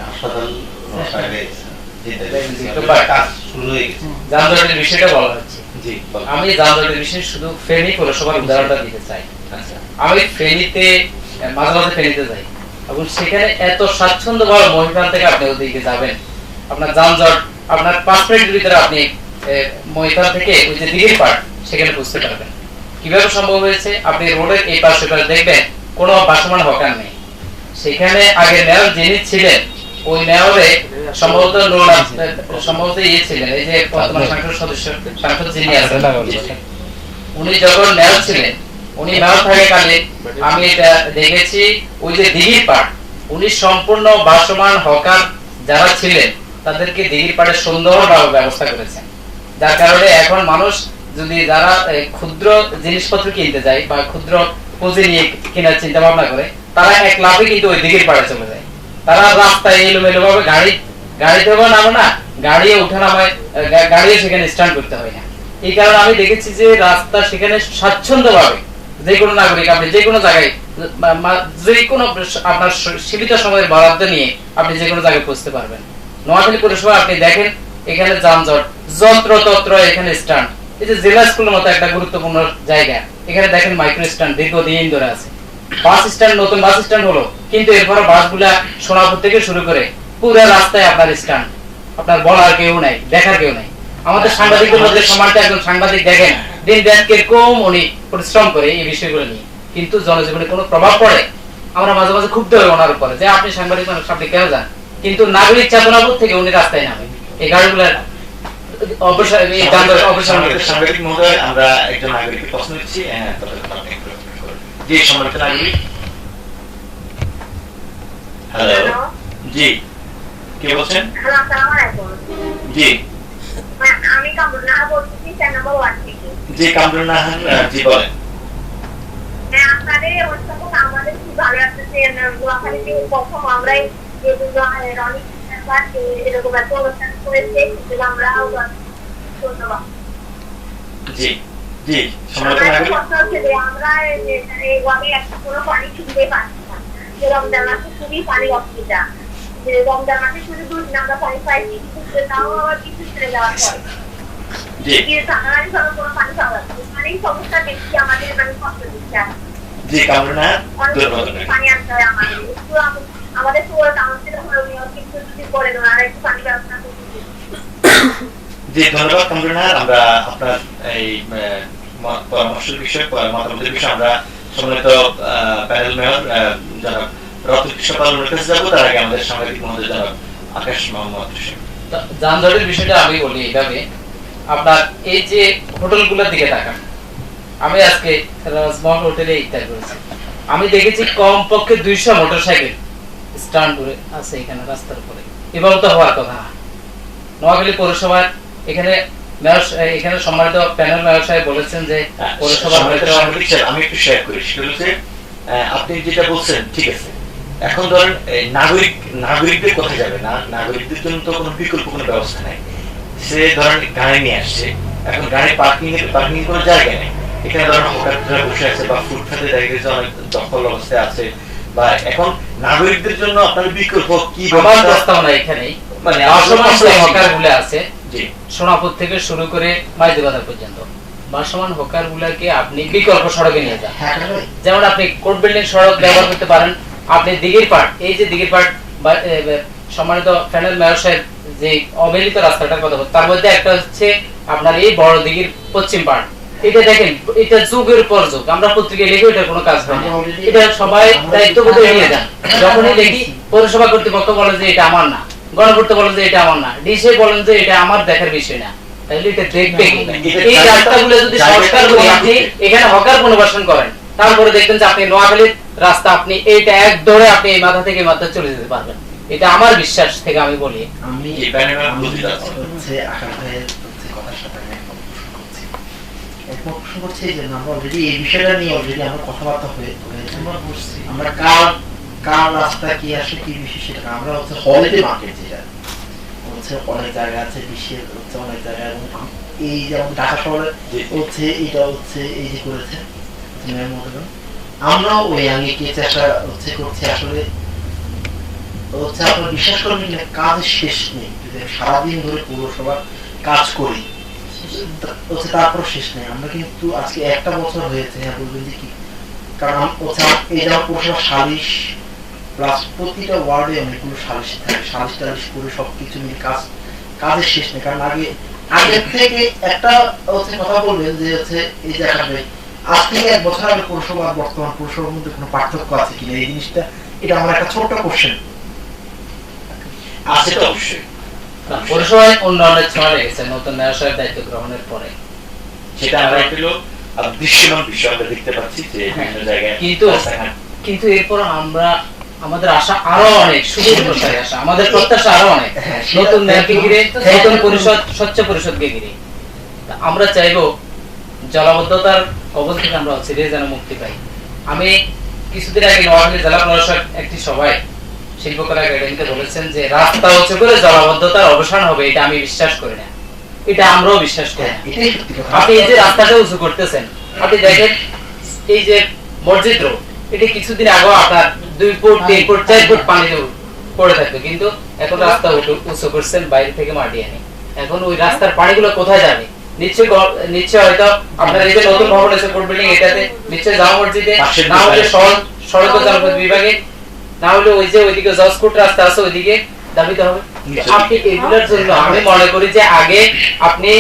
হাসপাতাল যানজটের বিষয়টা বলা হচ্ছে। আমি যানজটের বিষয়ে শুধু ফেনী পৌরসভার উদাহরণটা দিতে চাই। আমি ফেনীতে মাঝে মাঝে ফেনীতে যাই এবং সেখানে এত স্বাচ্ছন্দ্য ভাবে মহিপাল থেকে আপনি ওদিকে যাবেন, আপনার যানজট আপনার 5 মিনিটের ভিতরে আপনি মহিপাল থেকে ওই যে দিঘির পাড় সেখানে বুঝতে পারবেন। কিভাবে সম্ভব হয়েছে? আপনি রোডের এই পাশে দেখবেন কোনো ভাসমান হকার নেই। সেখানে আগে মেয়র যিনি ছিলেন ওই মেয়রে সম্ভবত সম্ভবত ছিলেন এই যে বর্তমান সংসদ সদস্য সংসদ যিনি আছেন, উনি যখন মেয়র ছিলেন, উনি মেয়র থাকাকালে আমি এটা দেখেছি ওই যে দিঘির পাড় উনি সম্পূর্ণ ভাসমান হকার যারা ছিলেন তাদেরকে দিঘির পাড়ে সুন্দরভাবে ব্যবস্থা করেছেন, যার কারণে এখন মানুষ যদি যারা ক্ষুদ্র জিনিসপত্র কিনতে যায় বা ক্ষুদ্র পুঁজি নিয়ে কেনার চিন্তা ভাবনা করে তারা এক লাফে কিন্তু ওই দিঘির পাড়ে চলে যায়। তারা রাস্তায় এলোমেলো ভাবে গাড়িতেও নামে না, গাড়িও উঠা নামায়, গাড়িও সেখানে স্ট্যান্ড করতে হয় না। এই কারণে আমি দেখেছি যে রাস্তা সেখানে স্বাচ্ছন্দ্য ভাবে যে কোনো নাগরিক আপনি যে কোনো জায়গায় যে কোনো আপনার সীমিত সময়ের বরাদ্দ নিয়ে আপনি যে কোনো জায়গায় পৌঁছতে পারবেন। নোয়াখালী পৌরসভা আপনি দেখেন এখানে যানজট যত্র তত্র, এখানে স্ট্যান্ড, এই যে জেলা স্কুলের মতো একটা গুরুত্বপূর্ণ জায়গা, এখানে দেখেন মাইক্রো স্ট্যান্ড দীর্ঘদিন ধরে আছে। বাস স্ট্যান্ড, নতুন বাস স্ট্যান্ড হলো, কিন্তু এরপর বাসগুলা সোনাপুর থেকে শুরু করে পুরো রাস্তায় আপনার স্ট্যান্ড, আপনার বলার কেউ নাই, দেখার কেউ নাই। আমাদের সাংবাদিকদের মধ্যে সমাজটা একজন সাংবাদিক দেখেন দিন রাত কিরকম উনি পরিশ্রম করে এই বিষয়গুলো নিয়ে, কিন্তু জনজীবনে কোনো প্রভাব পড়ে? আমরা মাঝে মাঝে ক্ষুব্ধ হই ওনার উপরে যে আপনি সাংবাদিক মানুষ, আপনি কেন যান, কিন্তু নাগরিক চেতনাবোধ থেকে উনি রাস্তায় নামেন এই গাড়িগুলো সাংবাদিক মহোদয়। আমরা একজন নাগরিকের প্রশ্ন দিচ্ছি। জি সম্মানিত নাগরিক। হ্যালো, জি কে বলছেন? জি আমি কামরুন্নাহা বলছি 4 নম্বর ওয়ার্ড থেকে। জি কামরুন্নাহা, জি বলেন। হ্যাঁ, আপনাদের অনুষ্ঠান আমাদের খুব ভালো লাগতেছে। নোয়াখালীতে প্রথম আমরাই রনিক এরকম একটা অনুষ্ঠান করেছে, আমরাও ধন্যবাদ। জি জি সম্মানিত নাগরিক। আমরা এই ওয়ার্ডে একটা কোনো পানি কিনতে পারছি না, যে রমজান মাসে খুবই পানির অসুবিধা। যে রমজান মাসে শুধু 2 দিন আমরা পানি পাইছি, কিন্তু তাও আবার কিছু ছেড়ে যাওয়ার পরে কোনো পানি পাওয়া যাচ্ছে পানির সমস্যা বেশি আমাদের, মানে কষ্ট দিচ্ছে। জি কামরুন্নাহা, পানি আনতে হয় আমাদের, আমাদের পুরো কাউন্সিল হলেও কিন্তু যদি করে দেন আর একটু পানি ব্যবস্থা করতে। জি ধন্যবাদ কামরুন্নাহা। আমরা আপনার এই পরামর্শের বিষয়ে মতামতের বিষয়ে আমরা সম্মানিত প্যানেল মেয়র জনাব রতনকৃষ্ণ পালের কাছে যাবো। তার আগে আমাদের সাংবাদিক মহোদয় জনাব আকাশ মোহাম্মদ হোসেন। যানজটের বিষয়টা আমি বলি এইভাবে, আপনার এই যে হোটেলগুলোর দিকে তাকান, আমি আজকে রাজমহল হোটেলে ইফতার করেছি, আমি দেখেছি কমপক্ষে 200 মোটরসাইকেল স্ট্যান্ড করে আছে এখানে রাস্তার উপরে। এভাবে তো হওয়ার কথা না। নোয়াখালী পৌরসভার এখানে এখানে সম্মানিত প্যানেল মেয়র সাহেব বলেছেন যে পৌরসভা, আমি একটু শেয়ার করি। সেটা হচ্ছে আপনি যেটা বলছেন ঠিক আছে, এখন ধরেন নাগরিকদের কোথায় যাবে না, নাগরিকদের জন্য তো কোনো বিকল্প কোনো ব্যবস্থা নাই। সে ধরেন গাড়ি নিয়ে আসছে, এখন গাড়ি পার্কিং কোনো জায়গা নেই, এখানে ধরেন হোটেলরা বসে আছে বা ফুটপাতে দেখা গেছে অনেক দখল অবস্থায় আছে, বা এখন নাগরিকদের জন্য আপনার বিকল্প কি প্রস্তাবনা এখানে মানে হকারগুলো আছে সোনাপুর থেকে শুরু করে মাইজবাজার পর্যন্ত ভাসমান হকার গুলাকে আপনি বিকল্প সড়কে নিয়ে যান। যেমন আপনি কোর্ট বিল্ডিং সড়ক ব্যবহার করতে পারেন, আপনি দিঘির পাড়, এই যে দিঘির পাড় সম্মানিত প্যানেল মেয়র সাহেব যে অবহেলিত রাস্তাটার কথা বলছেন, তার মধ্যে একটা হচ্ছে আপনার এই বড় দিঘির পশ্চিম পাড়। এটা দেখেন, এটা যুগের পর যুগ আমরা পত্রিকায় লিখে এটার কোনো কাজ হয় না, এটা সবাই দায়িত্ববোধে নিয়ে যান। যখনই দেখি পৌরসভা কর্তৃপক্ষ বলে যে এটা আমার না, গণপূর্ত বলেন যে এটা আমার না, ডিসি বলেন যে এটা আমার দেখার বিষয় না, তাহলে এটা দেখবে কি? এই রাস্তাগুলো যদি সংস্কার করে আপনি এখানে হকার পুনর্বাসন করেন, তারপরে দেখবেন যে আপনি নোয়াখালীর রাস্তা আপনি এইটা এক দৌড়ে আপনি এই মাথা থেকে মাথা চলে যেতে পারবেন। এটা আমার বিশ্বাস থেকে আমি বলি। আমি এই বিষয়টা নিয়ে অলরেডি আমরা কথাবার্তা আমরা কার রাস্তা কি আসে কি বিষয় সেটা আমরা হচ্ছে হলিডে মার্কেট, যেটা হচ্ছে অনেক জায়গা আছে বিশ্বের হচ্ছে অনেক জায়গায়, এবং এই যেমন ঢাকা শহরে হচ্ছে এটা হচ্ছে এই যে করেছে আমরা ওই আগে চেষ্টা হচ্ছে করছি আসলে হচ্ছে আপনার বিশ্বাস করবেন না, কাজের শেষ নেই। যদি সারাদিন ধরে পৌরসভার কাজ করি হচ্ছে তারপর শেষ নেই। আমরা কিন্তু আজকে একটা বছর হয়েছে, হ্যাঁ বলবেন যে কি, কারণ হচ্ছে এই যে পৌরসভা সালিশ প্লাস প্রতিটা ওয়ার্ডে অনেকগুলো সালিশ থাকে, সালিশ টালিশ করে সবকিছু মিলে কাজের শেষ নেই। কারণ আগের থেকে একটা হচ্ছে কথা বলবেন যে হচ্ছে এই যে আজ থেকে 1 বছর আগে পৌরসভা আর বর্তমান পৌরসভার মধ্যে কোনো পার্থক্য আছে কিনা, এই জিনিসটা, এটা আমার একটা ছোট্ট কোশ্চেন আছে। তো অবশ্যই পৌরসভায় উন্নয়নের ছোঁয়া লেগেছে নতুন মেয়র সাহেব দায়িত্ব গ্রহণের পরে, সেটা আমরা একটু দৃশ্যমান বিষয় আমরা দেখতে পাচ্ছি যে বিভিন্ন জায়গায়। কিন্তু এরপর আমরা আমাদের আশা আরো অনেক, শুধু প্রসারে আশা, আমাদের প্রত্যাশা আরো অনেক নতুন মেয়রকে ঘিরে, নতুন পরিষদ, স্বচ্ছ পরিষদকে ঘিরে। আমরা চাইবো জলাবদ্ধতার কবল থেকে আমরা ছেড়ে যেন মুক্তি পাই। আমি কিছুদিন আগে নোয়াখালী জেলা প্রশাসক একটি সভায় শিল্পকলা একাডেমিতে বলেছেন যে রাস্তা উঁচু করে জলাবদ্ধতার অবসান হবে, এটা আমি বিশ্বাস করি না, এটা আমরাও বিশ্বাস করি না। আপনি এই যে রাস্তাটা উঁচু করতেছেন, আপনি দেখেন এই যে মসজিদ রোড, এটা কিছুদিন আগে আপনার 2 ফুট 3 ফুট 4 ফুট পানি পড়ে থাকবে, কিন্তু এখন রাস্তা উঁচু করছেন বাইরে থেকে মাটি আনে। এখন ওই রাস্তার পানিগুলো কোথায় যাবে? নিশ্চয় হয়তো আপনার এই যে নতুন ভবন আছে কোর্ট বিল্ডিং, এটাতে নিশ্চয় জামা মসজিদে, না হলে সড়ক ও জনপথ বিভাগে, না হলে ওই যে ওইদিকে জজকোট রাস্তা আছে ওইদিকে দাবিতে হবে। আপনি এগুলোর জন্য আমি মনে করি যে আগে আপনি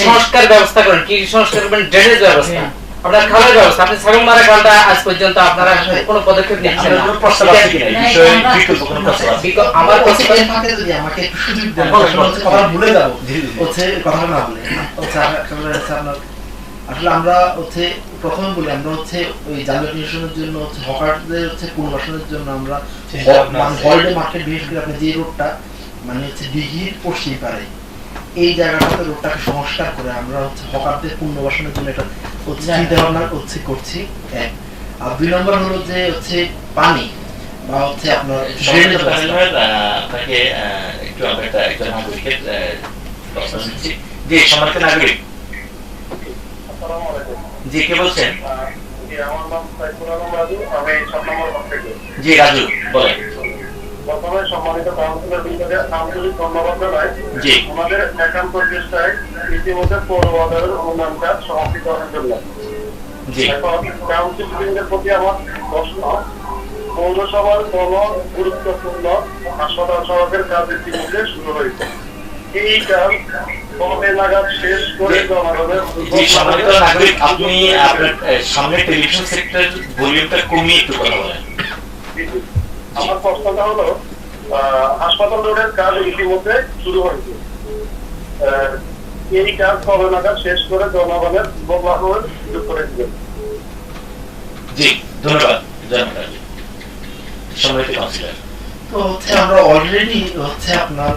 সংস্কার ব্যবস্থা করেন। কি সংস্কার করবেন? ড্রেনেজ ব্যবস্থা, আপনার খালের ব্যবস্থা। আপনি ছাগল মারা খালটা আজ পর্যন্ত আপনারা কোনো পদক্ষেপ নিচ্ছেন না। আমার আমাকে একটু সুযোগ দেন, কথা ভুলে যাবো, হচ্ছে কথা না বলে আসলে আমরা হচ্ছে প্রথমে বলি, আমরা হচ্ছে ওই যানজট নিরসনের জন্য হচ্ছে হকারদের হচ্ছে পুনর্বাসনের জন্য আমরা হলিডে মার্কেট, বিশেষ করে আপনি যে রোডটা মানে হচ্ছে দিঘির পশ্চিম পারে এই জায়গাটাতে রোডটাকে সংস্কার করে আমরা হচ্ছে হকারদের পুনর্বাসনের জন্য এটা হচ্ছে চিন্তা ভাবনা হচ্ছে করছি। আর 2 নম্বর হলো যে হচ্ছে পানি বা হচ্ছে আপনার আপনাকে একটু আমরা একজন নাগরিকের প্রশ্ন দিচ্ছি। জি, সম্মানিত নাগরিক, জি কে বলছেন? আমার নাম সাইফুল আলম রাজু, আমি 7 নম্বর ওয়ার্ড থেকে। জি রাজু বলেন। প্রথমে সম্মানিত কাউন্সিলর বিভাগে আন্তরিক ধন্যবাদ জানাই। জি, আমাদের একান্ত চেষ্টায় ইতিমধ্যে পৌর বাজারের উন্নয়ন কাজ সমাপ্তি করার জন্য। জি, এখন কাউন্সিল বিভাগের প্রতি আমার প্রশ্ন, পৌরসভার কোন গুরুত্বপূর্ণ হাসপাতাল সড়কের কাজ ইতিমধ্যে শুরু হয়েছে, এই কাজ কবে নাগাদ শেষ করে জনগণের? জি সম্মানিত নাগরিক, আপনি আপনার সামনে টেলিভিশন সেক্টর ভলিউমটা কমিয়ে একটু কথা বলেন। আমার প্রশ্নটা হলো, হাসপাতাল রোডের কাজ ইতিমধ্যে শুরু হয়েছে, এই কাজ কবে নাগাদ শেষ করে জনগণের বদলানোর সুযোগ করে দিবেন? জি ধন্যবাদ জনগণ। সম্মানিত কাউন্সিলর, তো হচ্ছে আমরা অলরেডি হচ্ছে আপনার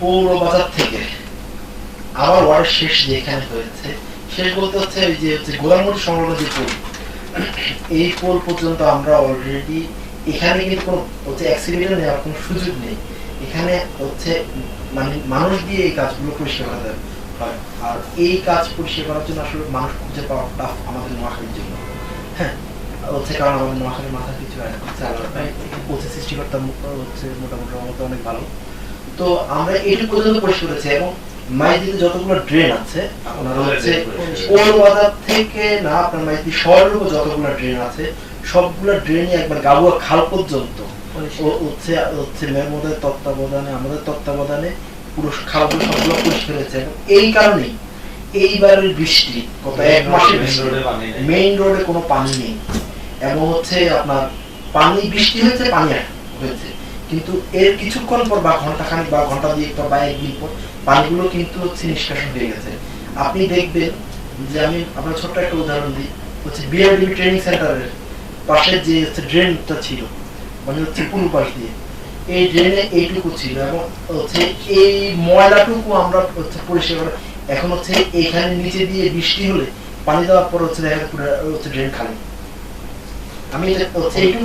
পৌর বাজার থেকে আমার ওয়ার্ডের শেষ যে এখানে হয়েছে, শেষ বলতে হচ্ছে ওই যে হচ্ছে গোলামুড়ি সংলগ্ন যে পোল, এই পোল পর্যন্ত আমরা অলরেডি এখানে কিন্তু কোনো হচ্ছে অ্যাক্সিডেন্ট নেওয়ার কোনো সুযোগ নেই। এখানে হচ্ছে মানে মানুষ দিয়ে এই কাজগুলো পরিষ্কার করা হয়। আর এই কাজ পরিষ্কার করার জন্য আসলে মানুষ খুঁজে পাওয়া টাফ আমাদের নোয়াখালীর জন্য। হ্যাঁ হচ্ছে, কারণ আমাদের নোয়াখালীর মাথা কিছু হচ্ছে আলাদা হচ্ছে সৃষ্টিকর্তা হচ্ছে মোটামুটি আমাদের অনেক ভালো। তো আমরা এইটুকু পর্যন্ত পরিষ্কার করেছি, এবং মাইদিতে যতগুলো ড্রেন আছে আপনার হচ্ছে পৌর বাজার থেকে না আপনার মাইদি শহরের উপর যতগুলো ড্রেন আছে সবগুলো ড্রেনই একবার গাবুয়া খাল পর্যন্ত হচ্ছে হচ্ছে মেয়ের মধ্যে তত্ত্বাবধানে, আমাদের তত্ত্বাবধানে পুরো খালগুলো সবগুলো পরিষ্কার হয়েছে। এই কারণেই এইবারের বৃষ্টি গত 1 মাসে মেইন রোডে কোনো পানি নেই, এবং হচ্ছে আপনার পানি বৃষ্টি হয়েছে, পানি হয়েছে, কিন্তু এর কিছুক্ষণ পর বা ঘন্টাখানিক বা ঘন্টা 2 পর বা 1 দিন পর পানিগুলো কিন্তু হচ্ছে নিষ্কাশন হয়ে গেছে। আপনি দেখবেন যে আমি আপনার ছোট্ট একটা উদাহরণ দিই, হচ্ছে বিআরডিবি ট্রেনিং সেন্টারের পাশে যে হচ্ছে ড্রেনটা ছিল মানে হচ্ছে পূর্ব পাশ দিয়ে, এই ড্রেনে এইটুকু ছিল, এবং হচ্ছে এই ময়লাটুকু আমরা হচ্ছে পরিষ্কার করে এখন হচ্ছে এইখানে নিচে দিয়ে বৃষ্টি হলে পানি দেওয়ার পর হচ্ছে দেখা পুরো হচ্ছে ড্রেন খালি। আমি হচ্ছে এইটুকু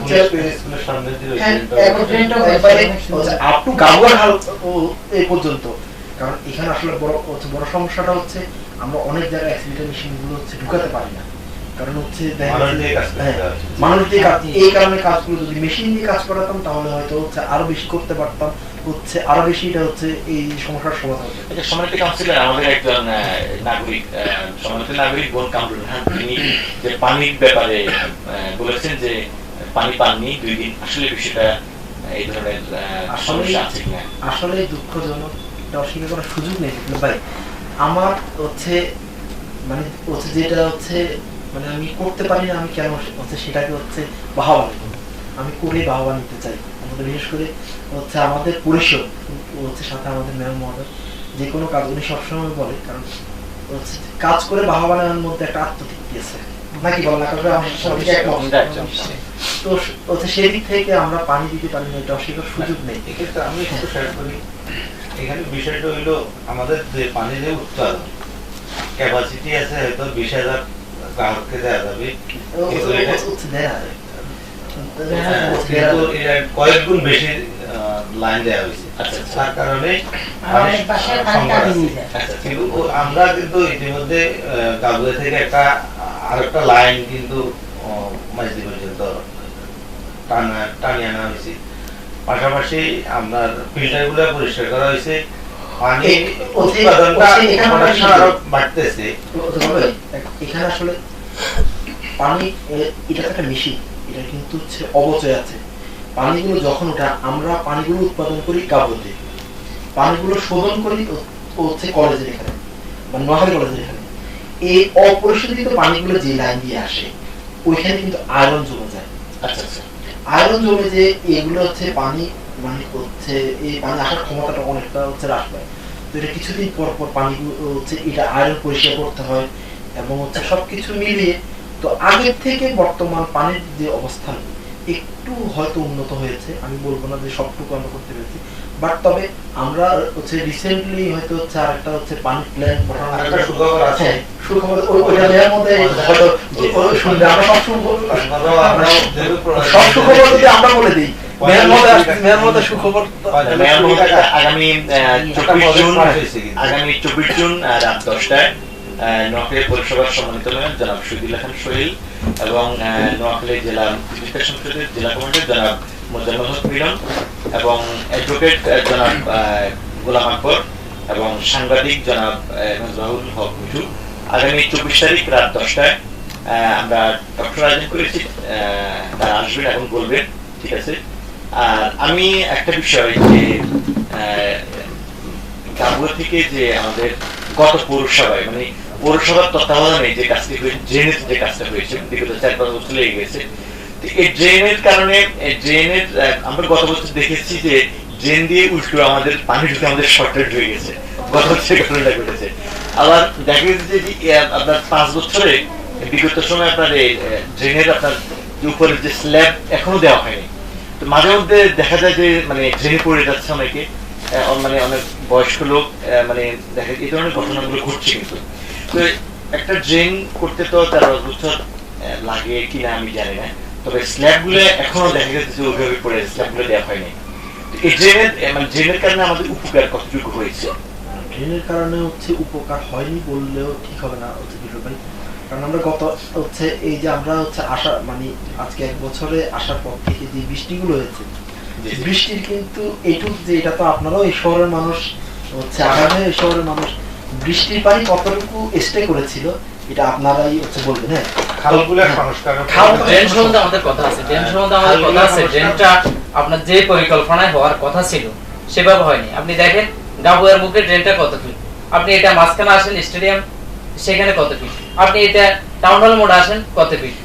আপ টু গাবুয়া খাল এই পর্যন্ত, কারণ এখানে আসলে বড় সমস্যাটা হচ্ছে আমরা অনেক জায়গায় অ্যাক্সিডেন্ট মেশিনগুলো হচ্ছে ঢুকাতে পারি না। কারণ হচ্ছে মানুষ দিয়ে কাজ, এই কারণে কাজগুলো যদি মেশিন দিয়ে কাজ করাতাম তাহলে হয়তো হচ্ছে আরো বেশি করতে পারতাম, হচ্ছে আরো বেশি এটা হচ্ছে এই সমস্যার সমাধান। এটা সম্মানিত কাউন্সিলর আমাদের একজন নাগরিক, সম্মানিত নাগরিক বোন কামরুল, তিনি যে পানির ব্যাপারে বলেছেন যে পানি পাননি 2 দিন, আসলে বিষয়টা এই ধরনের সমস্যা আছে কিনা? আসলে দুঃখজনক, এটা অস্বীকার করার সুযোগ নেই ভাই। আমার হচ্ছে মানে হচ্ছে যেটা হচ্ছে মানে আমি করতে পারি না, আমি কেন হচ্ছে সেটাকে হচ্ছে বাহবা নিব, আমি করে বাহবা নিতে চাই। আমাদের বিশেষ করে হচ্ছে আমাদের পরিষদ হচ্ছে সাথে আমাদের ম্যাম মহোদয় যে কোনো কাজ উনি সবসময় বলে, কারণ হচ্ছে কাজ করে বাহবা নেওয়ার মধ্যে একটা আত্মতৃপ্তি আছে নাকি বল না? তো হচ্ছে সেদিক থেকে আমরা পানি দিতে পারি না, এটা অস্বীকার সুযোগ নেই। এক্ষেত্রে আমি একটু শেয়ার করি। এখানে বিষয়টা হইলো আমাদের যে পানির যে উৎপাদন ক্যাপাসিটি আছে হয়তো 20,000 গ্রাহককে দেওয়া যাবে, কয়েক গুণ বেশি লাইন দেওয়া হয়েছে। তার কারণে কিন্তু আমরা কিন্তু ইতিমধ্যে গাবুয়া থেকে আরেকটা লাইন কিন্তু মাঝদি পর্যন্ত টানিয়ে আনা হয়েছে। পাশাপাশি আপনার ফিল্টার গুলো পরিষ্কার করা হয়েছে, পানি উৎপাদনটা আরো বাড়তেছে। এখানে আসলে পানি এটা একটা মেশিন, এটা কিন্তু হচ্ছে অবচয় আছে। পানিগুলো যখন ওঠা আমরা পানিগুলো উৎপাদন করি কাবুতে, পানিগুলো শোধন করি হচ্ছে কলেজের এখানে মানে নোয়াখালী কলেজের এখানে। এই অপরিশোধিত পানিগুলো যে লাইন দিয়ে আসে ওইখানে কিন্তু আয়রন জমে যায়। আচ্ছা আচ্ছা, আয়রন জমে যে এগুলো হচ্ছে পানি মানে হচ্ছে এই পানি আসার ক্ষমতাটা অনেকটা হচ্ছে হ্রাস পায়। তো এটা কিছুদিন পর পর পানিগুলো হচ্ছে এটা আয়রন পরিষ্কার করতে হয় এবং হচ্ছে সবকিছু মিলিয়ে তো আগের থেকে বর্তমান পানির যে অবস্থান একটু হয়তো উন্নত হয়েছে, আমি বলবো না যে সবটুকু আমরা করতে পেরেছি, বাট তবে আমরা হচ্ছে রিসেন্টলি হয়তো হচ্ছে আরেকটা হচ্ছে পানি প্ল্যান সুখবর আছে, সুখবর ওইটা দেওয়ার মধ্যে হয়তো শুনলে আমরা সব সুখবর যদি আমরা বলে দিই আগামী 24 জুন রাত 10টায় নোয়াখালী পৌরসভার সম্মানিত মেয়র জনাব শহীদুল্লাহ খান সোহেল এবং নোয়াখালী জেলা বিকাশ সংসদের জেলা কমান্ডার জনাব মোজাম্মেল হক মিলন এবং অ্যাডভোকেট জনাব গোলাম আকবর এবং সাংবাদিক জনাব রাহুল হক মিঠু আগামী 24 তারিখ রাত 10টায় আমরা টকশোর আয়োজন করেছি। তারা আসবেন এবং বলবেন, ঠিক আছে? আর আমি একটা বিষয় যে গাবুয়া থেকে যে আমাদের গত পৌরসভায় মানে পৌরসভার তত্ত্বাবধানে যে কাজটি হয়েছে, ড্রেনের যে কাজটা হয়েছে বিগত 4-5 বছর লেগে গেছে, এই ড্রেনের কারণে ড্রেনের আমরা গত বছর দেখেছি যে ড্রেন দিয়ে উল্টো আমাদের পানি ঢুকে আমাদের শর্টেজ হয়ে গেছে, গত বছর ঘটনাটা ঘটেছে। আবার দেখা গেছে যে আপনার 5 বছরে বিগত সময় আপনার এই ড্রেনের আপনার উপরের যে স্ল্যাব এখনো দেওয়া হয়নি। তো মাঝে মধ্যে দেখা যায় যে মানে ড্রেনে পড়ে যাচ্ছে অনেকে, মানে অনেক বয়স্ক লোক, মানে দেখা এই ধরনের ঘটনাগুলো ঘটছে। কিন্তু তো একটা ড্রেন করতে তো 13 বছর লাগে কিনা আমি জানি না, তবে স্ল্যাব গুলো এখনো দেখা যাচ্ছে ওইভাবে পড়ে স্ল্যাব গুলো দেওয়া হয়নি। এই ড্রেনের মানে ড্রেনের কারণে আমাদের উপকার কতটুকু হয়েছে? ড্রেনের কারণে হচ্ছে উপকার হয়নি বললেও ঠিক হবে না হচ্ছে ভাই, কারণ আমরা গত হচ্ছে এই যে আমরা হচ্ছে আসা মানে আজকে 1 বছরে আসার পর থেকে যে বৃষ্টিগুলো হয়েছে, বৃষ্টির কিন্তু এইটুক যে এটা তো আপনারাও এই শহরের মানুষ হচ্ছে আগামী এই শহরের মানুষ বৃষ্টির পানি কতটুকু স্টে করেছিল এটা আপনারাই হচ্ছে বলবেন। হ্যাঁ, খালগুলোর সংস্কার ড্রেন সম্বন্ধে আমাদের কথা আছে, ড্রেন সম্বন্ধে আমাদের কথা আছে। ড্রেনটা আপনার যে পরিকল্পনায় হওয়ার কথা ছিল সেভাবে হয়নি। আপনি দেখেন গাবুয়ার মুখে ড্রেনটা কত ফিট, আপনি এটা মাঝখানে আসেন স্টেডিয়াম সেখানে কত ফিট, আপনি এটা টাউন হল মোড়ে আসেন কত ফিট,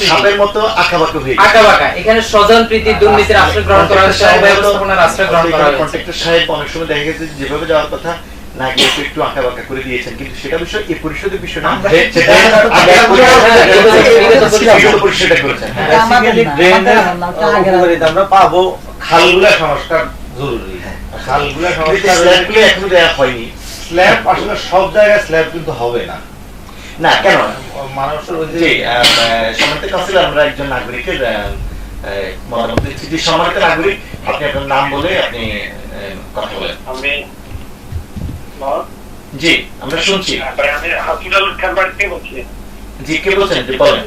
সাপের মতো আঁকাবাঁকা হয়ে আঁকাবাঁকা। এখানে স্বজন প্রীতি দুর্নীতির আশ্রয় গ্রহণ করা হয়েছে, অব্যবস্থাপনার আশ্রয় গ্রহণ করা হয়েছে। কন্ট্রাক্টর সাহেব অনেক সময় দেখা গেছে যেভাবে যাওয়ার কথা না গিয়ে একটু আঁকাবাঁকা করে দিয়েছেন, কিন্তু সেটা বিষয় এই পরিষদের বিষয় না, পরিষদটা করেছেন। আমরা পাবো খালগুলা সংস্কার জরুরি, খালগুলা সংস্কার এখনো দেওয়া হয়নি। স্ল্যাব আসলে সব জায়গায় স্ল্যাব কিন্তু হবে না, না কেন মানুষের সম্মানিত কাউন্সিলর আমরা একজন নাগরিকের মতামত দিচ্ছি। সম্মানিত নাগরিক, আপনি আপনার নাম বলে আপনি কথা বলেন। আমি জি, আমরা শুনছি। আমি হাসিনুল খান বাড়ি থেকে বলছি। জি, কে বলছেন? যে বলেন।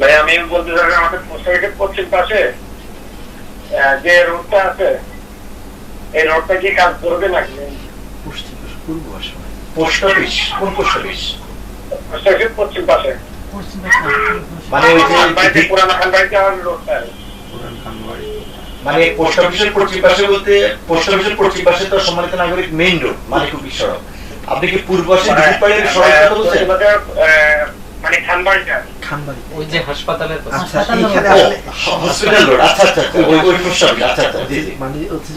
ভাই আমি বলতে চাই আমাদের পোস্টের পশ্চিম পাশে যে রোডটা আছে এই রোডটা কি কাজ করবে নাকি? Post office? কোন পোস্ট অফিস? পোস্টের পশ্চিম পাশে মানে ওই যে পুরানা খানবাড়ি যাওয়ার রোডটা। মানে পোস্ট অফিসের পশ্চিম পাশে বলতে পোস্ট অফিসের পশ্চিম পাশে তো সম্মানিত নাগরিক মেইন রোড মানিকুপি সড়ক। আপনি কি পূর্ব পাশে দিঘিপাড়ের সড়ক কথা বলছেন? মানে খানবাড়িটা ওই যে হাসপাতালের পাশে। আচ্ছা এইখানে আসলে হসপিটাল রোড। আচ্ছা আচ্ছা আচ্ছা, ওই পোস্ট অফিস। আচ্ছা আচ্ছা, জি জি মানে হচ্ছে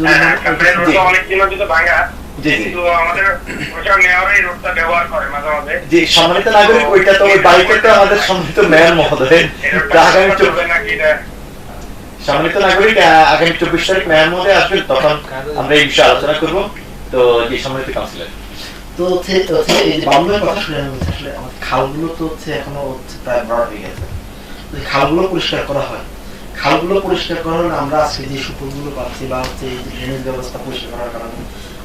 খানবাড়ির রোডটা অনেক দিন যদি ভাঙা, জি জি কিন্তু আমাদের প্রশাসন মেয়র এই রোডটা ব্যবহার করে মাঝে মাঝে। জি, সম্মানিত নাগরিক ওইটা তো ওই বাড়িতে তো আমাদের সম্মানিত মেয়র মহোদয় আগামী চলবে নাকি এটা? সম্মানিত নাগরিক আগামী 24 তারিখ মেয়র মহোদয় আসবেন, তখন আমরা এই বিষয়ে আলোচনা করব। তো যে সম্মানিত কাউন্সিলর, তো হচ্ছে এই যে বাংলার কথা শুনে আমি বলছি আসলে আমাদের খালগুলো তো হচ্ছে এখনো হচ্ছে প্রায় বড় হয়ে গেছে। যদি খালগুলো পরিষ্কার করা হয়, খালগুলো পরিষ্কার করার হলে আমরা আজকে যে সুফলগুলো পাচ্ছি বা হচ্ছে এই যে ড্রেনেজ ব্যবস্থা পরিষ্কার করার কারণে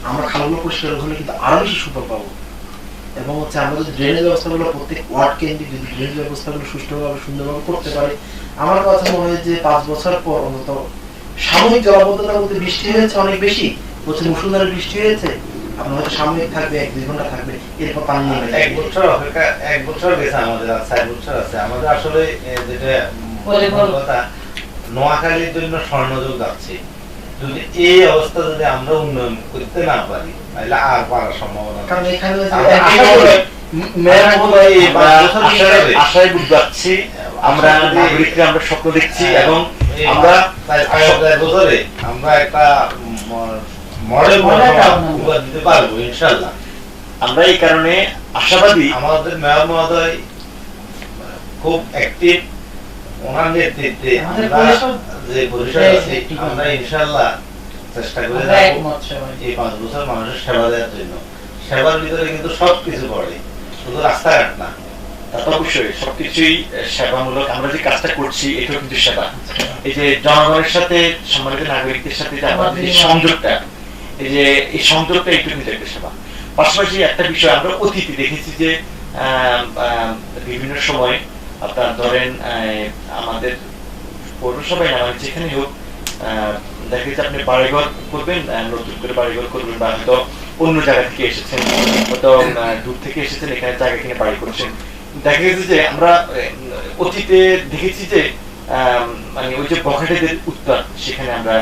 আমরা খালগুলো পরিষ্কার হলে কিন্তু আরো বেশি সুফল পাবো। এবং হচ্ছে আমরা যদি ড্রেনেজ ব্যবস্থাগুলো প্রত্যেক ওয়ার্ড কেন্দ্রিক যদি ড্রেনেজ ব্যবস্থাগুলো সুষ্ঠুভাবে সুন্দরভাবে করতে পারি, আমার কথা মনে হয় যে 5 বছর পর অন্তত সাময়িক জলাবদ্ধতা বলতে বৃষ্টি হয়েছে অনেক বেশি, হচ্ছে মুষলধারে বৃষ্টি হয়েছে, আপনার হয়তো সাময়িক থাকবে 1-2 ঘন্টা থাকবে, এরপর পানি নেমে যাবে। 1 বছর অপেক্ষা, 1 বছর গেছে আমাদের, আর 4 বছর আছে আমাদের। আসলে যেটা কথা, নোয়াখালীর জন্য স্বর্ণযুগ যাচ্ছে। যদি এই অবস্থা যদি আমরা উন্নয়ন করতে না পারি তাহলে আর পারার সম্ভাবনা, কারণ এখানে আশায় বুঝাচ্ছি আমরা নাগরিকরা, আমরা স্বপ্ন দেখছি এবং আমরা বছরে আমরা একটা মডেল দিতে পারবো ইনশাআল্লাহ। আমরা এই কারণে আশাবাদী। আমাদের মেয়র মহোদয় খুব অ্যাক্টিভ, ওনার নেতৃত্বে যে পরিষদ আছে আমরা ইনশাআল্লাহ চেষ্টা করে যাবো এই 5 বছর মানুষের সেবা দেওয়ার জন্য। সেবার ভিতরে কিন্তু সবকিছু পড়ে, শুধু রাস্তাঘাট না। তা তো অবশ্যই সবকিছুই সেবামূলক। আমরা যে কাজটা করছি এটাও কিন্তু সেবা। এই যে জনগণের সাথে, সম্মানিত নাগরিকদের সাথে যে আমাদের যে সংযোগটা, এই যে এই সংযোগটা একটু কিন্তু একটা সেবা। পাশাপাশি একটা বিষয় আমরা অতীতে দেখেছি যে বিভিন্ন সময় আপনার ধরেন আমাদের পৌরসভায় না মানে যেখানে হোক দেখা যাচ্ছে আপনি বাড়িঘর করবেন, নতুন করে বাড়িঘর করবেন, বা হয়তো অন্য জায়গা থেকে এসেছেন, হয়তো দূর থেকে এসেছেন, এখানে জায়গা কিনে বাড়ি করছেন। দেখা গেছে যে আমরা অতীতে দেখেছি যে মানে ওই যে বখাটেদের উৎপাত সেখানে আমরা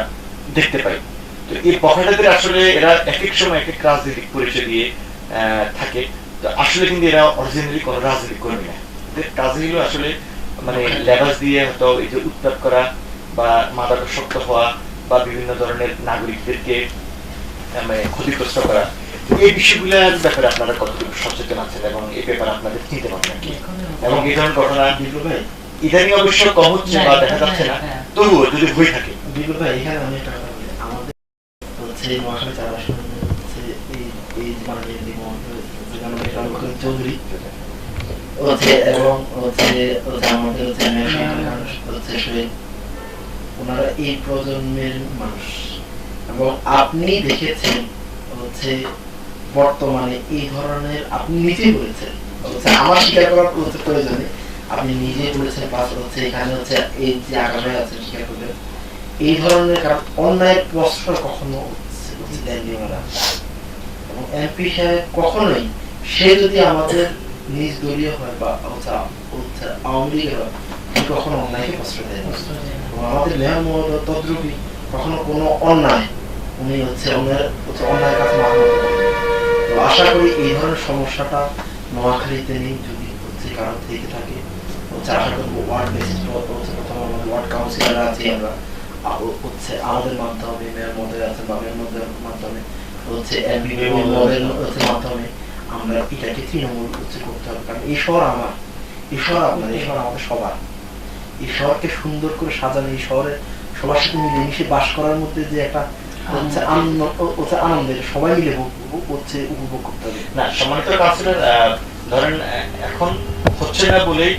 দেখতে পাই। তো এই বখাটেদের আসলে এরা এক এক সময় এক এক রাজনৈতিক পরিচয় দিয়ে থাকে। তো আসলে কিন্তু এরা অরিজিনালি কোনো রাজনীতি করবে না। এদের কাজই হলো আসলে মানে লেবাস দিয়ে হয়তো এই যে উৎপাত করা বা মাদকাসক্ত হওয়া বা বিভিন্ন ধরনের নাগরিকদেরকে মানে ক্ষতিগ্রস্ত করা। এই বিষয়গুলোর ব্যাপারে আপনারা কতটুকু সচেতন আছেন এবং এই ব্যাপারে আপনাদের চিন্তা ভাবনা কি? এবং এই ধরনের ঘটনা ইদানিং অবশ্য কম হচ্ছে বা দেখা যাচ্ছে না, তবুও যদি হয়ে থাকে। বিপুল ভাই, এখানে আমি একটা কথা বলি, আমাদের হচ্ছে নোয়াখালী চারপাশে হচ্ছে এই মাননীয় চৌধুরী হচ্ছে এবং হচ্ছে আমাদের হচ্ছে ওনারা এই প্রজন্মের মানুষ, এবং আপনি দেখেছেন হচ্ছে বর্তমানে এই ধরনের, আপনি নিজেই বলেছেন, আমার স্বীকার করার প্রয়োজনে আপনি নিজেই বলেছেন, প্লাস হচ্ছে এখানে হচ্ছে এই যে আগামী আছে স্বীকার করবেন, এই ধরনের কারণ অন্যায়ের প্রশ্রয় কখনো দেননি ওনারা। এবং এমপি সাহেব কখনোই, সে যদি আমাদের নিজ দলীয় হয় বা আওয়ামী লীগের হয়, কখনো অন্যায়কে প্রশ্রয় দেয় না। এবং আমাদের মেয়র মহোদয় তদ্রুপী কখনো কোনো অন্যায় উনি হচ্ছে অন্যায়ের কাছে মাথা নত করেন। তো আশা করি এই ধরনের সমস্যাটা নোয়াখালীতে নেই। যদি হচ্ছে কারণ থেকে থাকে হচ্ছে আশা করবো ওয়ার্ড বেসিস প্রথম আমাদের ওয়ার্ড কাউন্সিলর আছে, আমরা হচ্ছে আমাদের মাধ্যমে মেয়র মহোদয় আছেন বা মেয়র মহোদয়ের মাধ্যমে হচ্ছে এমপি মহোদয়ের মাধ্যমে আমরা এটাকে তৃণমূল হচ্ছে করতে হবে। কারণ এই শহর আমার, এই শহর আপনার, এই শহর আমাদের সবার। এই শহরকে সুন্দর করে সাজানো, এই শহরে সবার সাথে মিলেমিশে বাস করার মধ্যে যে একটা আনন্দের সবাই মিলে হচ্ছে উপভোগ করতে হবে। না সম্মানিত কাউন্সিলর, ধরেন এখন হচ্ছে না বলেই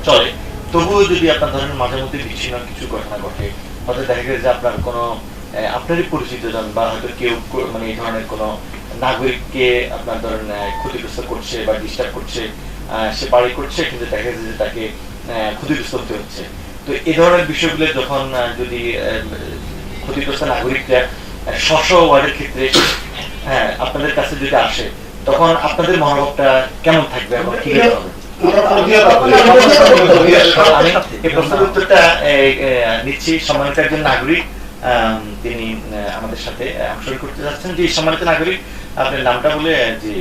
চলে, তবুও যদি আপনার ধরেন মাঝে মধ্যে বিচ্ছিন্ন কিছু ঘটনা ঘটে, হয়তো দেখা গেছে যে আপনার কোনো আপনারই পরিচিত জন বা হয়তো কেউ মানে এই ধরনের কোনো নাগরিককে আপনার ধরেন ক্ষতিগ্রস্ত করছে বা ডিস্টার্ব করছে সে বাড়ি করছে কিন্তু দেখা যাচ্ছে যে তাকে ক্ষতিগ্রস্ত হতে হচ্ছে। তো এই ধরনের বিষয়গুলো যখন যদি ক্ষতিগ্রস্ত নাগরিকরা স্ব ওয়ার্ডের ক্ষেত্রে আপনাদের কাছে যদি আসে, তখন আপনাদের মনোভাবটা কেমন থাকবে এবং কি হবে? আমি এই প্রশ্নের উত্তরটা নিচ্ছি সম্মানিত একজন নাগরিক, তিনি আমাদের সাথে অংশগ্রহণ করতে যাচ্ছেন। জি সম্মানিত নাগরিক, আপনার নামটা বলে জি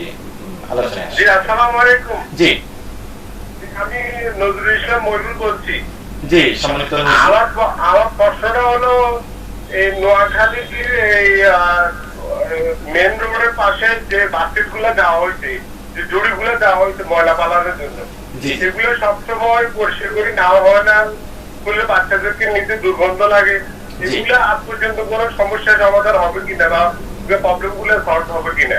আলোচনায়। জি আসসালামু আলাইকুম। জি আমি নজরুল ইসলাম মহিবুল বলছি। জি সম্মানিত। আমার প্রশ্নটা হলো এই নোয়াখালী এই মেন রোডের পাশে যে বাস্কেট গুলো দেওয়া হয়েছে, যে জড়ি গুলো দেওয়া হয়েছে ময়লা পালানোর জন্য, সেগুলো সবসময় পরিষ্কার করে নেওয়া হয় না, করলে বাচ্চাদেরকে নিতে দুর্গন্ধ লাগে। এগুলো আজ পর্যন্ত কোন সমস্যার সমাধান হবে কিনা বা প্রবলেম গুলো সলভ হবে কিনা,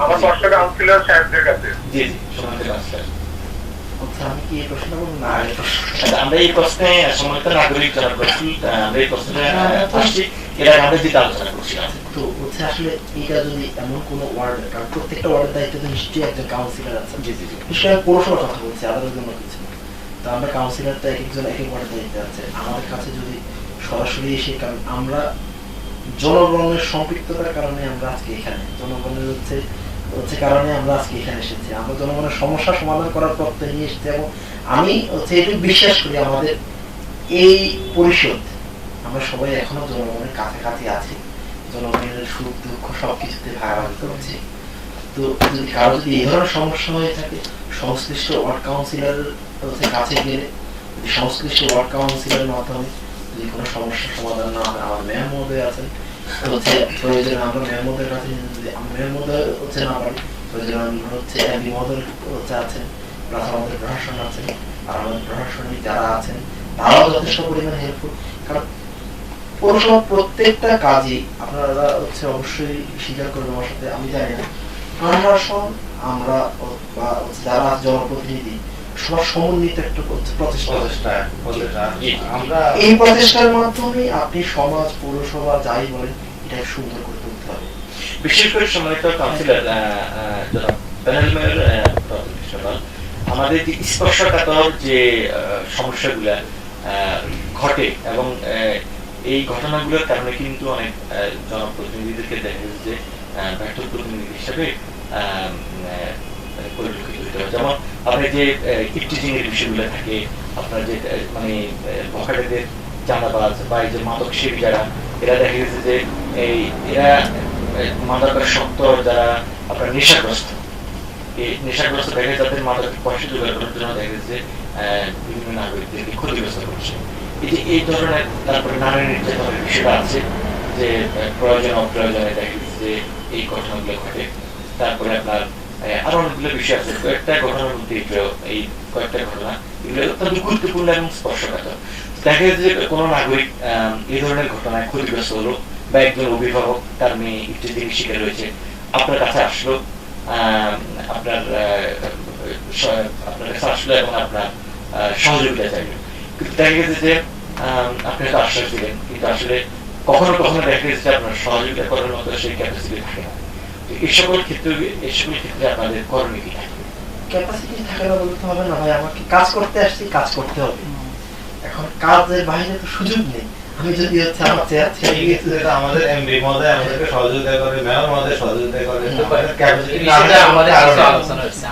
আমার প্রশ্নটা কাউন্সিলর সাহেবদের কাছে। জি জি সম্মানিত মাস্টার। আমি কি এই প্রশ্নটা বলবো না? আমরা এই প্রশ্নে সম্মানিত নাগরিক যারা প্রশ্ন, আমরা এই প্রশ্নে আসছি, এর আগে আমরা যেটা আলোচনা করছিলাম। তো হচ্ছে আসলে এটা যদি এমন কোনো ওয়ার্ড, কারণ প্রত্যেকটা ওয়ার্ডের দায়িত্ব তো নিশ্চয়ই একজন কাউন্সিলর আছেন। জি জি জি। নিশ্চয়ই আমি পৌরসভার কথা বলছি, আলাদা জন্য কিছু। তো আমরা কাউন্সিলর তো এক একজন এক এক ওয়ার্ডের দায়িত্বে আছে। আমাদের কাছে যদি সরাসরি এসে, কারণ আমরা জনগণের সম্পৃক্ততার কারণে আমরা আজকে এখানে, জনগণের হচ্ছে কারণে আমরা আজকে এখানে এসেছি। আমরা জনগণের সমস্যা সমাধান করার প্রত্যয় নিয়ে এসেছি এবং আমি হচ্ছে এটুকু বিশ্বাস করি আমাদের এই পরিষদ, আমরা সবাই এখনো জনগণের কাছাকাছি আছি, জনগণের সুখ দুঃখ সবকিছুতে ভাগাভাগি করছি। তো যদি কারো যদি এই ধরনের সমস্যা হয়ে থাকে, সংশ্লিষ্ট ওয়ার্ড কাউন্সিলর কাছে গেলে, যদি সংশ্লিষ্ট ওয়ার্ড কাউন্সিলরের মাধ্যমে যদি কোনো সমস্যার সমাধান না হয়, আমার মেয়র মহোদয় আছেন, প্রয়োজনে আমরা মেয়র মহোদয়ের কাছে, যদি মেয়র মহোদয় না পারি, প্রয়োজনে এমপি মহোদয় আছেন, প্লাস আমাদের প্রশাসন আছেন, আর আমাদের প্রশাসনিক যারা আছেন তারাও যথেষ্ট পরিমাণে হেল্পফুল। কারণ পৌরসভা প্রত্যেকটা কাজই আপনারা অবশ্যই স্বীকার করবেন আমার সাথে, আমি জানি না, প্রশাসন আমরা বা যারা জনপ্রতিনিধি সবার সমন্বিত একটা প্রচেষ্টা। আমরা এই প্রচেষ্টার মাধ্যমে আপনি সমাজ, পৌরসভা যাই বলেন, এটা সুন্দর করে তুলতে হবে। বিশেষ করে সম্মানিত কাউন্সিলর প্যানেল মেয়র, আমাদের যে স্পর্শকাতর যে সমস্যাগুলা ঘটে এবং এই ঘটনাগুলোর কারণে কিন্তু অনেক জনপ্রতিনিধিদেরকে দেখা যাচ্ছে যে ব্যর্থ প্রতিনিধি হিসাবে পরিলক্ষিত হতে হয়। যেমন আপনার যে ইফটিজিং এর বিষয়গুলো থাকে, আপনার যে মানে বখাটেদের চাঁদাবাজ বা এই যে মাদক সেবী যারা, এরা দেখা গেছে যে এরা মাদকাসক্ত যারা আপনার নেশাগ্রস্ত, এই নেশাগ্রস্ত দেখা যাদের মাদক পয়সা জোগাড় করার জন্য দেখা গেছে বিভিন্ন নাগরিকদেরকে ক্ষতিগ্রস্ত করছে। এই যে এই ধরনের, তারপরে নারী নির্যাতনের বিষয়টা আছে যে প্রয়োজন অপ্রয়োজনে দেখা গেছে যে এই ঘটনাগুলো ঘটে। তারপরে আপনার আরো অনেকগুলো বিষয় আছে, কয়েকটা ঘটনার মধ্যে এই কয়েকটা ঘটনা এগুলো অত্যন্ত গুরুত্বপূর্ণ এবং স্পর্শকাতর। দেখা যাচ্ছে যে কোনো নাগরিক এই ধরনের ঘটনায় ক্ষতিগ্রস্ত হলো, বা একজন অভিভাবক তার মেয়ে ইফটিজিং শিকার হয়েছে, আপনার কাছে আসলো, আপনার কাছে আসলো এবং আপনার সহযোগিতা চাইলো। কিন্তু দেখা গেছে যে আপনি একটা আশ্বাস দিলেন, কিন্তু আসলে কখনো কখনো দেখা গেছে আপনার সহযোগিতা করার মতো সেই ক্যাপাসিটি থাকে না। এই সকল ক্ষেত্রে আপনাদের করণীয় কি থাকে? ক্যাপাসিটি থাকে না বলতে হবে না ভাই, আমাকে কাজ করতে আসছি, কাজ করতে হবে। এখন কাজের বাইরে তো সুযোগ নেই। আমি যদি হচ্ছে আমাদের এমপি মহোদয় আমাদেরকে সহযোগিতা করে, মেয়র মহোদয় সহযোগিতা করে,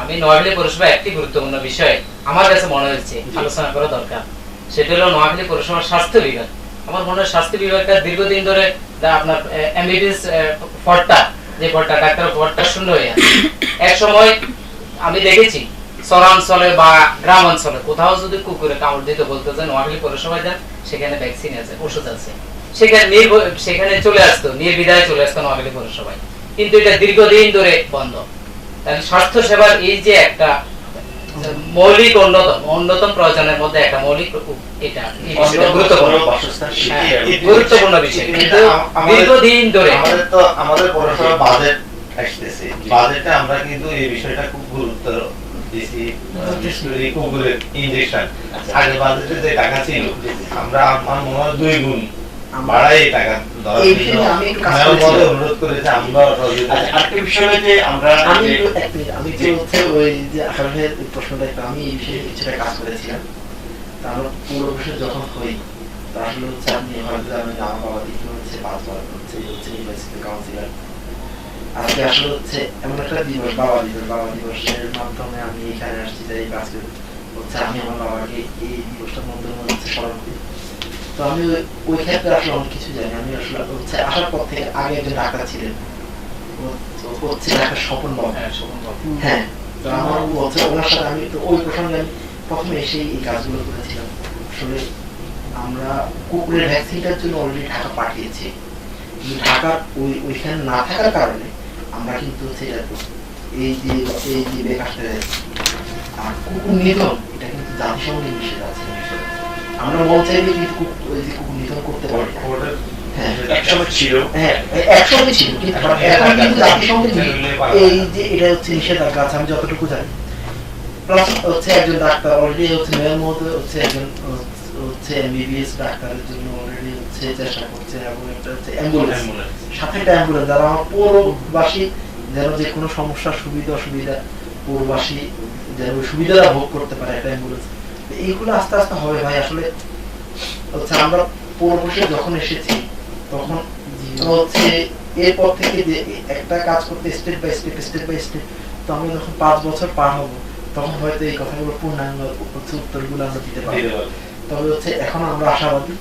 আমি নোয়াখালী পৌরসভা একটি গুরুত্বপূর্ণ বিষয় আমার কাছে মনে হচ্ছে আলোচনা করা দরকার, সেটা হলো নোয়াখালী পৌরসভার স্বাস্থ্য বিভাগ। আমার মনে হয় স্বাস্থ্য বিভাগটা দীর্ঘদিন ধরে আপনার এমবিবিএস পদটা, যে পদটা ডাক্তার পদটা শূন্য হয়ে আছে। এক সময় আমি দেখেছি শহরাঞ্চলে বা গ্রাম অঞ্চলে কোথাও যদি কুকুরে কামড় দিতে বলতো যে নোয়াখালী পৌরসভায় যান, সেখানে ভ্যাকসিন আছে, ওষুধ আছে, সেখানে চলে আসতো, নির্বিধায় চলে আসতো নোয়াখালী পৌরসভায়। কিন্তু এটা দীর্ঘদিন ধরে বন্ধ। তাহলে স্বাস্থ্য সেবার এই যে একটা মৌলিক অন্যতম প্রয়োজনের মধ্যে একটা মৌলিক, এটা গুরুত্বপূর্ণ বিষয়, কিন্তু দীর্ঘদিন ধরে আমাদের পৌরসভা বাজেট আসতেছে, বাজেটে আমরা কিন্তু এই বিষয়টা খুব গুরুত্ব দিয়েছি। কুকুরের ইনজেকশন আগে বাজেটে যে টাকা ছিল, আমরা আমার মনে হয় 2 গুণ বাড়াই টাকা দেওয়ার এই জন্য বিষয়ে আমি একটু কাজ মেয়র করেছিলাম। মহোদয় অনুরোধ করেছে আমরা সহযোগিতা আচ্ছা, আরেকটা বিষয় হলো যে আমরা আমি যে হচ্ছে ওই যে আকাশ ভাইয়ের প্রশ্নটা একটু আমি এই বিষয়ে কিছুটা কাজ করেছিলাম। তা আমরা পুরো বছর যখন হই তা আসলে হচ্ছে আপনি হয়তো জানেন আমার বাবা দিকে হচ্ছে 5 বার হচ্ছে ইউনিভার্সিটি কাউন্সিলর। আজকে আসলে হচ্ছে এমন একটা দিবস বাবা দিবসের মাধ্যমে আমি এখানে আসছি যে এই কাজ করি হচ্ছে আমি আমার বাবাকে এই দিবসটার মধ্যে হচ্ছে স্মরণ করি। তো আমি ওই ক্ষেত্রে আসলে অনেক কিছু জানি। আমি আসলে হচ্ছে আসার পর থেকে আগে একজন ডাক্তার ছিলেন, হচ্ছে ডাক্তার স্বপন বাবু। হ্যাঁ, তো আমার হচ্ছে ওনার সাথে আমি তো ওই প্রসঙ্গে আমি প্রথমে এসে এই কাজগুলো করেছিলাম। আসলে আমরা কুকুরের ভ্যাকসিনটার জন্য অলরেডি ঢাকা পাঠিয়েছি, কিন্তু ঢাকার ওইখানে না থাকার কারণে আমরা কিন্তু হচ্ছে এই যে বেকারটা আর কুকুর নিধন এটা কিন্তু জাতিসংঘে নিষেধ আছে। আমরা মন চাইলে কিন্তু কুকুর নিধন করতে পারি। হ্যাঁ, একসময় ছিল, একসময় ছিল, কিন্তু এখন কিন্তু জাতিসংঘে এই যে এটা হচ্ছে নিষেধাজ্ঞা আছে আমি যতটুকু জানি। প্লাস হচ্ছে একজন ডাক্তার অলরেডি হচ্ছে মেয়র মহোদয় হচ্ছে একজন হচ্ছে এমবিবিএস ডাক্তারের জন্য অলরেডি হচ্ছে চেষ্টা করছে, এবং একটা হচ্ছে অ্যাম্বুলেন্স, সাথে একটা অ্যাম্বুলেন্স যারা আমার পৌরবাসী যেন যে কোনো সমস্যার সুবিধা অসুবিধা পৌরবাসী যেন সুবিধাটা ভোগ করতে পারে একটা অ্যাম্বুলেন্স। এইগুলো আস্তে আস্তে হবে ভাই। আসলে হচ্ছে আমরা পৌরবাসী যখন এসেছি তখন হচ্ছে এরপর থেকে যে একটা কাজ করতে স্টেপ বাই স্টেপ, তো আমরা যখন 5 বছর পার হবো তখন হয়তো এই কথাগুলো পূর্ণাঙ্গ হচ্ছে উত্তরগুলো আমরা দিতে পারবো। তবে হচ্ছে এখন আমরা আশাবাদী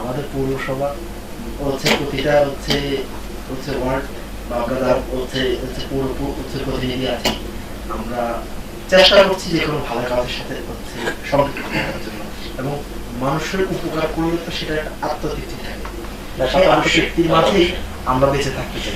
আমাদের পৌরসভা হচ্ছে প্রতিটা হচ্ছে ওয়ার্ড বা আমরা যারা হচ্ছে পৌর প্রতিনিধি আছি আমরা চেষ্টা করছি যে কোনো ভালো কাজের সাথে হচ্ছে সম্পৃক্ত করার জন্য, এবং মানুষের উপকার করলে তো সেটা একটা আত্মতৃপ্তি থাকে। সেই আত্মতৃপ্তির মাঝেই আমরা বেঁচে থাকতে চাই।